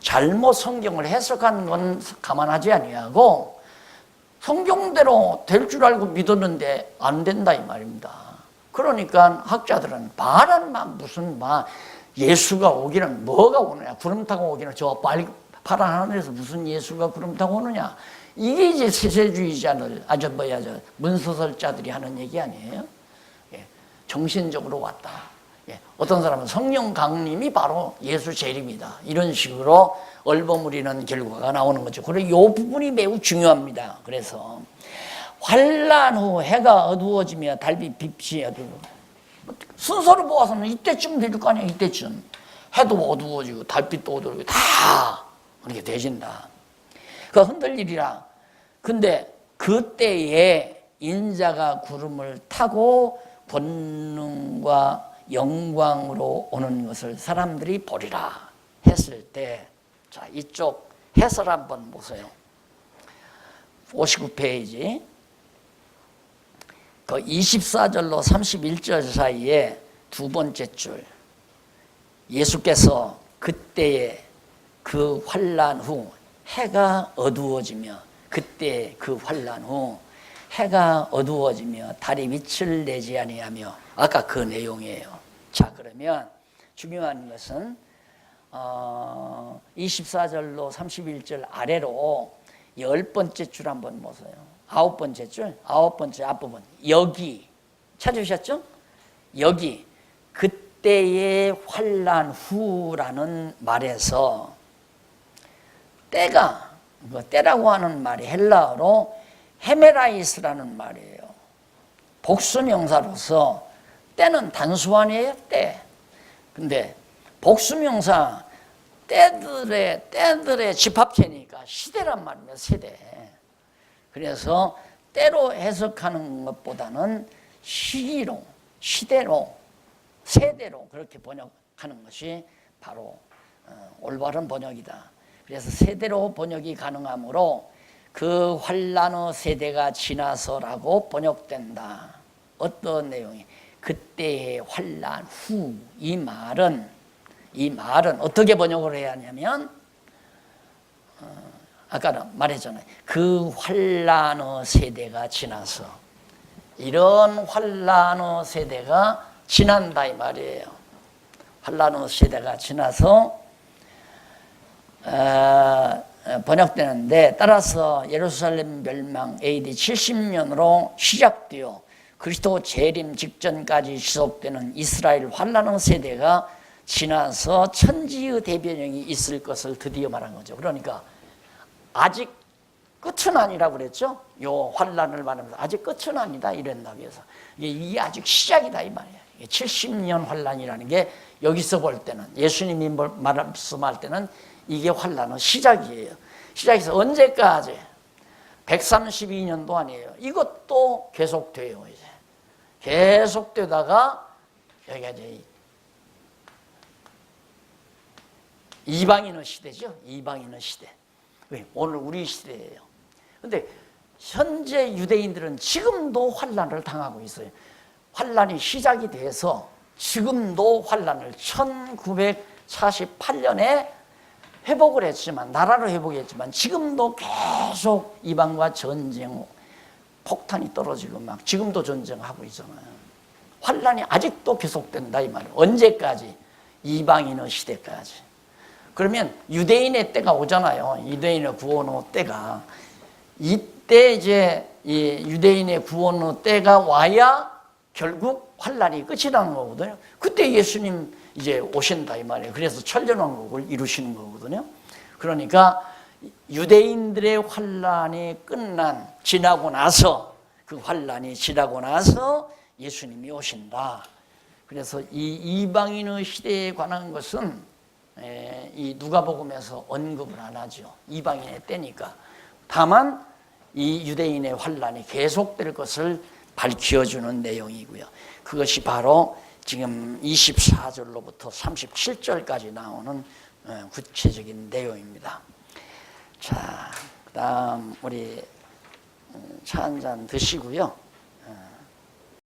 잘못 성경을 해석한 건 가만하지 아니하고 성경대로 될 줄 알고 믿었는데 안 된다 이 말입니다. 그러니까 학자들은 무슨 예수가 오기는 뭐가 오느냐, 구름 타고 오기는 저 파란 하늘에서 무슨 예수가 구름 타고 오느냐, 이게 이제 세세주의자들 문서설자들이 하는 얘기 아니에요? 예, 정신적으로 왔다. 예, 어떤 사람은 성령 강림이 바로 예수 재림이다 이런 식으로 얼버무리는 결과가 나오는 거죠. 그래서 이 부분이 매우 중요합니다. 그래서 환난 후 해가 어두워지며 달빛 빛이 어두워. 순서를 보아서는 이때쯤 될 거 아니야. 이때쯤 해도 어두워지고 달빛도 어두워지고 다 그렇게 되진다. 그 흔들리리라. 근데 그때에 인자가 구름을 타고 권능과 영광으로 오는 것을 사람들이 보리라 했을 때, 자, 이쪽 해설 한번 보세요. 59페이지. 그 24절로 31절 사이에 두 번째 줄. 예수께서 그때에 그 환난 후 해가 어두워지며, 그때 그 환난 후 해가 어두워지며 달이 빛을 내지 아니하며, 아까 그 내용이에요. 자, 그러면 중요한 것은 24절로 31절 아래로 10번째 줄 한번 보세요. 9번째 줄, 9번째 앞부분. 여기 찾으셨죠? 여기 그때의 환난 후라는 말에서 때가, 때라고 하는 말이 헬라어로 헤메라이스라는 말이에요. 복수명사로서 때는 단수환이에요, 때. 근데 복수명사 때들의 집합체니까 시대란 말입니다, 세대. 그래서 때로 해석하는 것보다는 시기로, 시대로, 세대로 그렇게 번역하는 것이 바로 올바른 번역이다. 그래서 세대로 번역이 가능하므로 그 환난의 세대가 지나서라고 번역된다. 어떤 내용이? 그때의 환난 후. 이 말은 어떻게 번역을 해야 하냐면 아까 말했잖아요. 그 환난의 세대가 지나서, 이런 환난의 세대가 지난다 이 말이에요. 환난의 세대가 지나서 번역되는데, 따라서 예루살렘 멸망 AD 70년으로 시작되어 그리스도 재림 직전까지 지속되는 이스라엘 환난의 세대가 지나서 천지의 대변형이 있을 것을 드디어 말한 거죠. 그러니까 아직 끝은 아니라고 그랬죠. 요 환난을 말하면서 아직 끝은 아니다 이랬나고 해서 이게 아직 시작이다 이 말이에요. 70년 환난이라는 게 여기서 볼 때는, 예수님이 말씀할 때는 이게 환난의 시작이에요. 시작해서 언제까지? 132년도 아니에요. 이것도 계속돼요. 이제 계속되다가 여기가 이제 이방인의 시대죠. 이방인의 시대. 오늘 우리 시대예요. 근데 현재 유대인들은 지금도 환난을 당하고 있어요. 환난이 시작이 돼서 지금도 환난을 1948년에 회복을 했지만, 나라를 회복했지만 지금도 계속 이방과 전쟁, 폭탄이 떨어지고 막 지금도 전쟁하고 있잖아요. 환란이 아직도 계속된다 이 말이에요. 언제까지? 이방인의 시대까지. 그러면 유대인의 때가 오잖아요. 유대인의 구원의 때가. 이때 이제 이 유대인의 구원의 때가 와야 결국 환란이 끝이 나는 거거든요. 그때 예수님 이제 오신다 이 말이에요. 그래서 천년왕국을 이루시는 거거든요. 그러니까 유대인들의 환란이 지나고 나서, 그 환란이 지나고 나서 예수님이 오신다. 그래서 이 이방인의 시대에 관한 것은 이 누가복음에서 언급을 안 하죠. 이방인의 때니까. 다만 이 유대인의 환란이 계속될 것을 밝혀주는 내용이고요. 그것이 바로 지금 24절로부터 37절까지 나오는 구체적인 내용입니다. 자, 그다음 우리 차 한 잔 드시고요.